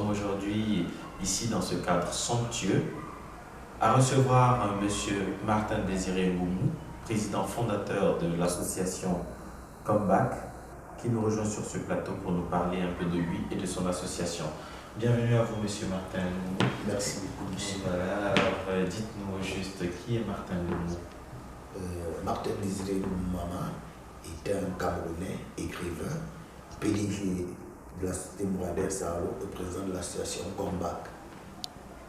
sommes aujourd'hui ici dans ce cadre somptueux à recevoir Monsieur Martin Désiré Ngoumou, président fondateur de l'association Comeback, qui nous rejoint sur ce plateau pour nous parler un peu de lui et de son association. Bienvenue à vous, Monsieur Martin Ngoumou. Merci beaucoup, monsieur. Voilà, alors dites-nous juste qui est Martin Ngoumou. Martin Désiré Ngoumou est un Camerounais, écrivain, PDG de la Société Mourader Sahalo et président de l'association Comeback.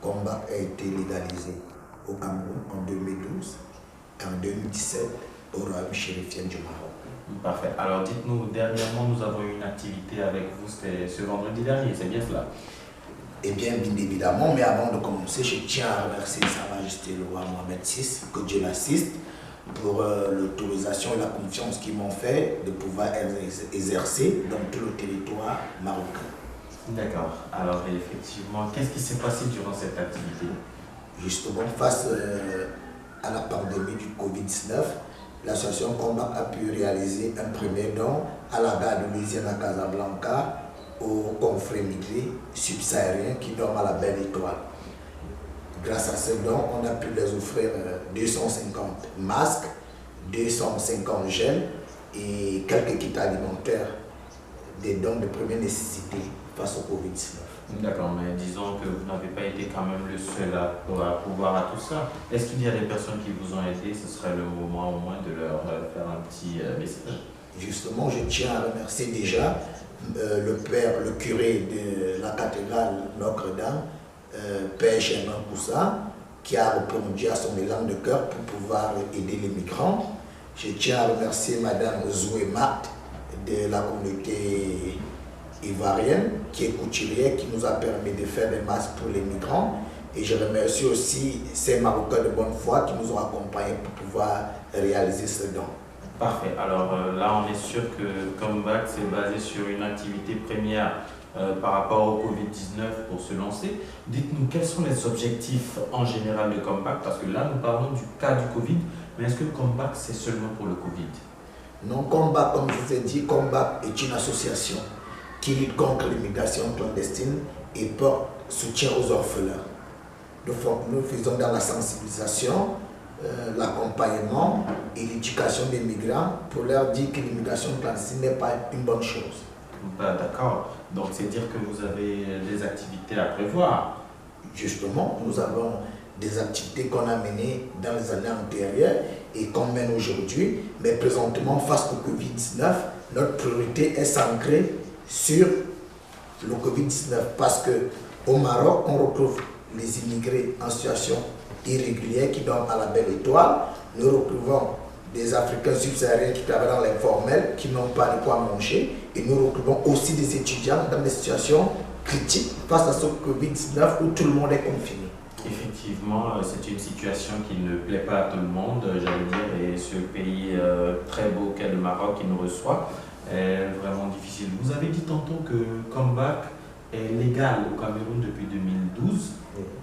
Comeback a été légalisé au Cameroun en 2012 et en 2017 au Royaume chérifien du Maroc. Parfait. Alors dites-nous, dernièrement nous avons eu une activité avec vous, c'était ce vendredi dernier, c'est bien cela? Eh bien évidemment, mais avant de commencer, je tiens à remercier Sa Majesté le roi Mohamed VI, que Dieu l'assiste, pour l'autorisation et la confiance qu'ils m'ont fait de pouvoir exercer dans tout le territoire marocain. D'accord. Alors effectivement, qu'est-ce qui s'est passé durant cette activité? Justement, face à la pandémie du Covid-19, l'association Comeback a pu réaliser un premier don à la gare de Louisiane à Casablanca aux confrères migrés subsahariens qui dorment à la Belle Étoile. Grâce à ce don, on a pu les offrir 250 masques, 250 gels et quelques kits alimentaires, des dons de première nécessité face au Covid-19. D'accord, mais disons que vous n'avez pas été quand même le seul à pouvoir à tout ça. Est-ce qu'il y a des personnes qui vous ont aidé? Ce serait le moment au moins de leur faire un petit message. Justement, je tiens à remercier déjà le curé de la cathédrale Notre-Dame, Père Germain Poussa, qui a répondu à son élan de cœur pour pouvoir aider les migrants. Je tiens à remercier Madame Zoué Mat de la communauté ivoirienne, qui est couturière, qui nous a permis de faire des masques pour les migrants. Et je remercie aussi ces Marocains de bonne foi qui nous ont accompagnés pour pouvoir réaliser ce don. Parfait. Alors là, on est sûr que Comeback c'est basé sur une activité première par rapport au Covid-19 pour se lancer. Dites-nous, quels sont les objectifs en général de Comeback? Parce que là, nous parlons du cas du Covid, mais est-ce que Comeback c'est seulement pour le Covid? Non, Comeback, comme je vous ai dit, Comeback est une association qui lutte contre l'immigration clandestine et porte soutien aux orphelins. Nous faisons dans la sensibilisation, l'accompagnement et l'éducation des migrants pour leur dire que l'immigration clandestine n'est pas une bonne chose. D'accord. Donc c'est dire que vous avez des activités à prévoir. Justement, nous avons des activités qu'on a menées dans les années antérieures et qu'on mène aujourd'hui. Mais présentement, face au Covid-19, notre priorité est centrée sur le Covid-19 parce qu'au Maroc, on retrouve les immigrés en situation irrégulière qui dorment à la Belle Étoile. Nous retrouvons des Africains subsahariens qui travaillent dans l'informel, qui n'ont pas de quoi manger. Et nous retrouvons aussi des étudiants dans des situations critiques face à ce Covid-19 où tout le monde est confiné. Effectivement, c'est une situation qui ne plaît pas à tout le monde, j'allais dire, et ce pays très beau qu'est le Maroc qui nous reçoit est vraiment difficile. Vous avez dit tantôt que Comeback est légal au Cameroun depuis 2012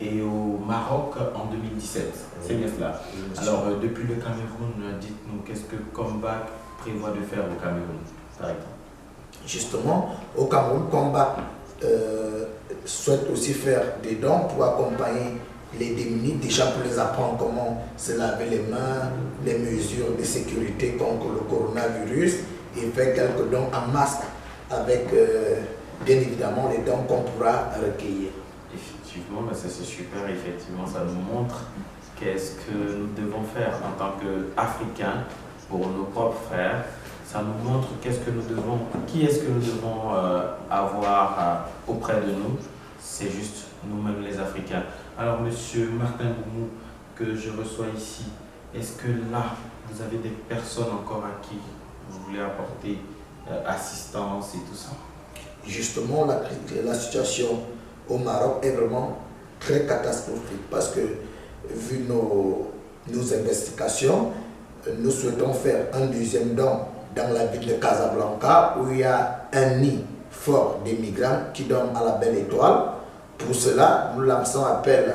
et au Maroc en 2017. C'est bien cela. Alors, depuis le Cameroun, dites-nous, qu'est-ce que Comeback prévoit de faire au Cameroun, par exemple? Justement, au Cameroun, Comeback souhaite aussi faire des dons pour accompagner les démunis, déjà pour les apprendre comment se laver les mains, les mesures de sécurité contre le coronavirus et faire quelques dons en masque avec bien évidemment les dons qu'on pourra recueillir. Effectivement, c'est super, effectivement, ça nous montre qu'est-ce que nous devons faire en tant qu'Africains pour nos propres frères. Ça nous montre qu'est-ce que nous devons, qui est-ce que nous devons avoir auprès de nous. C'est juste nous-mêmes les Africains. Alors, Monsieur Martin Ngoumou, que je reçois ici, est-ce que là, vous avez des personnes encore à qui vous voulez apporter assistance et tout ça? Justement, la situation au Maroc est vraiment très catastrophique parce que, vu nos investigations, nous souhaitons faire un deuxième don dans la ville de Casablanca où il y a un nid fort des migrants qui dorment à la Belle Étoile. Pour cela, nous lançons appel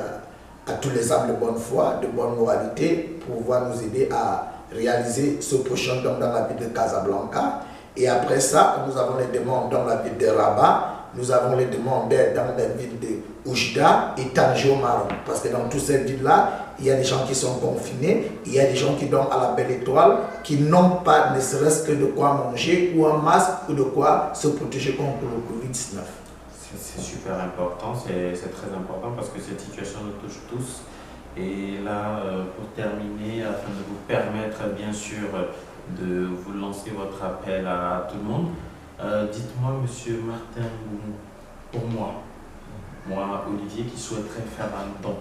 à tous les âmes de bonne foi, de bonne moralité pour pouvoir nous aider à réaliser ce prochain don dans la ville de Casablanca. Et après ça, nous avons les demandes dans la ville de Rabat nous avons les demandes d'aide dans les villes de Oujda et Tanger au Maroc. Parce que dans toutes ces villes-là, il y a des gens qui sont confinés, il y a des gens qui dorment à la belle étoile, qui n'ont pas ne serait-ce que de quoi manger ou un masque ou de quoi se protéger contre le Covid-19. C'est super important, c'est très important parce que cette situation nous touche tous. Et là, pour terminer, afin de vous permettre bien sûr de vous lancer votre appel à tout le monde, dites-moi, Monsieur Martin, pour moi, Olivier, qui souhaiterait faire un don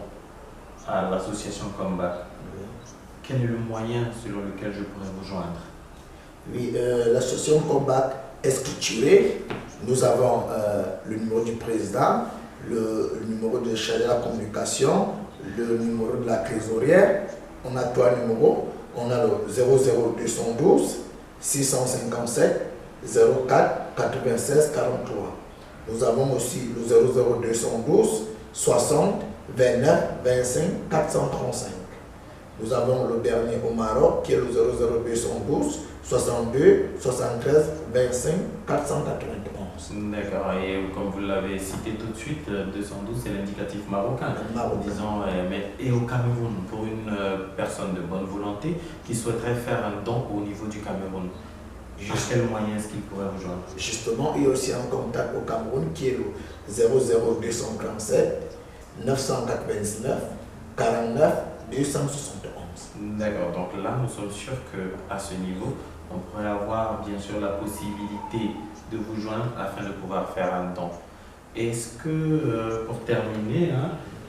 à l'association Combat, quel est le moyen selon lequel je pourrais vous joindre? Oui, l'association Combat est structurée. Nous avons le numéro du président, le numéro de chargé de la communication, le numéro de la trésorière. On a 3 numéros. On a le 00212 657 04 96 43. Nous avons aussi le 00212 60 29 25 435. Nous avons le dernier au Maroc qui est le 00212 62 73 25 491. D'accord, et comme vous l'avez cité tout de suite, 212 c'est l'indicatif marocain. Disons, mais, et au Cameroun, pour une personne de bonne volonté qui souhaiterait faire un don au niveau du Cameroun, à quel moyen est-ce qu'il pourrait vous joindre? Justement, il y a aussi un contact au Cameroun qui est le 00247 999 49 271. D'accord, donc là nous sommes sûrs qu'à ce niveau, on pourrait avoir bien sûr la possibilité de vous joindre afin de pouvoir faire un don. Est-ce que, pour terminer,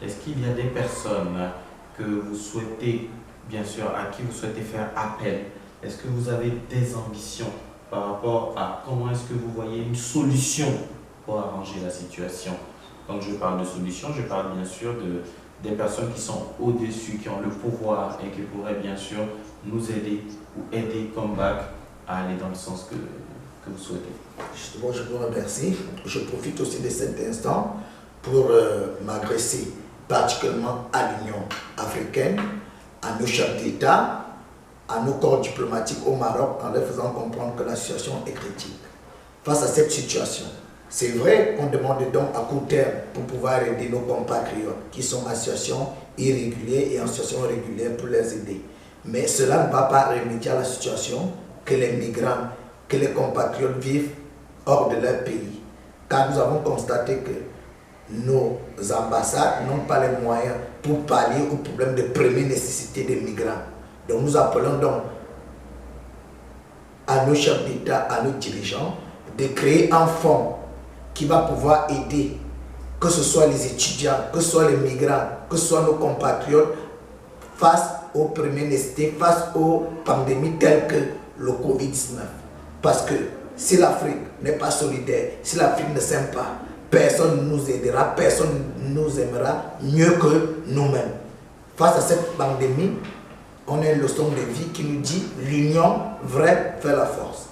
est-ce qu'il y a des personnes que vous souhaitez, bien sûr, à qui vous souhaitez faire appel? Est-ce que vous avez des ambitions par rapport à comment est-ce que vous voyez une solution pour arranger la situation? Quand je parle de solution, je parle bien sûr des personnes qui sont au-dessus, qui ont le pouvoir et qui pourraient bien sûr nous aider ou aider Comeback à aller dans le sens que vous souhaitez. Justement, je vous remercie. Je profite aussi de cet instant pour m'adresser particulièrement à l'Union africaine, à nos chefs d'État, à nos corps diplomatiques au Maroc, en leur faisant comprendre que la situation est critique. Face à cette situation, c'est vrai qu'on demande des dons à court terme pour pouvoir aider nos compatriotes qui sont en situation irrégulière et en situation régulière pour les aider. Mais cela ne va pas remédier à la situation que les migrants, que les compatriotes vivent hors de leur pays. Car nous avons constaté que nos ambassades n'ont pas les moyens pour pallier au problème de première nécessité des migrants. Donc nous appelons donc à nos chefs d'État, à nos dirigeants, de créer un fonds qui va pouvoir aider, que ce soit les étudiants, que ce soit les migrants, que ce soit nos compatriotes, face aux premières nécessités, face aux pandémies telles que le Covid-19. Parce que si l'Afrique n'est pas solidaire, si l'Afrique ne s'aime pas, personne ne nous aidera, personne ne nous aimera mieux que nous-mêmes. Face à cette pandémie, on a une leçon de vie qui nous dit l'union vraie fait la force.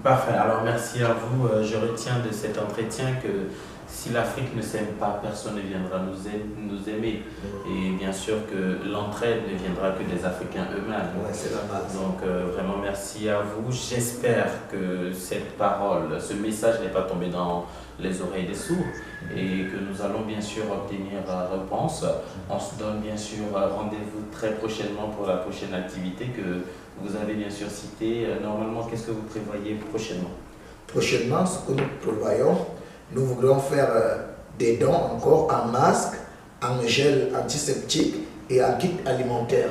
Parfait, alors merci à vous. Je retiens de cet entretien que si l'Afrique ne s'aime pas, personne ne viendra nous aimer. Et bien sûr que l'entraide ne viendra que des Africains eux-mêmes. Ouais, c'est la base. Donc vraiment merci à vous. J'espère que cette parole, ce message n'est pas tombé dans les oreilles des sourds et que nous allons bien sûr obtenir réponse. On se donne bien sûr rendez-vous très prochainement pour la prochaine activité que vous avez bien sûr citée. Normalement, qu'est-ce que vous prévoyez prochainement? Prochainement, ce que nous prévoyons, nous voudrons faire des dons encore en masques, en gel antiseptique et en kit alimentaire.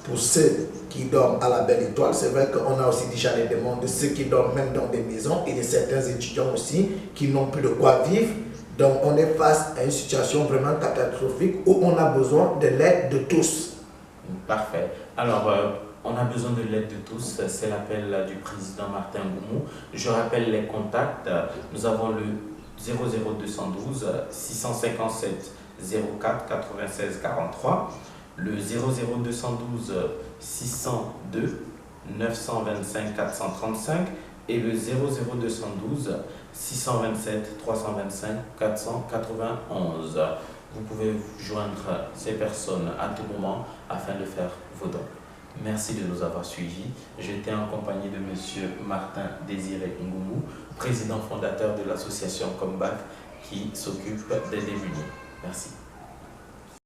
Pour ceux qui dorment à la belle étoile, c'est vrai qu'on a aussi déjà les demandes de ceux qui dorment même dans des maisons et de certains étudiants aussi qui n'ont plus de quoi vivre. Donc on est face à une situation vraiment catastrophique où on a besoin de l'aide de tous. Parfait. Alors, on a besoin de l'aide de tous. C'est l'appel du président Martin Ngoumou. Je rappelle les contacts. Nous avons le 00212 657 04 96 43, le 00212 602 925 435 et le 00212 627 325 491. Vous pouvez joindre ces personnes à tout moment afin de faire vos dons. Merci de nous avoir suivis. J'étais en compagnie de M. Martin Désiré Ngoumou, président fondateur de l'association Comeback, qui s'occupe des démunis. Merci.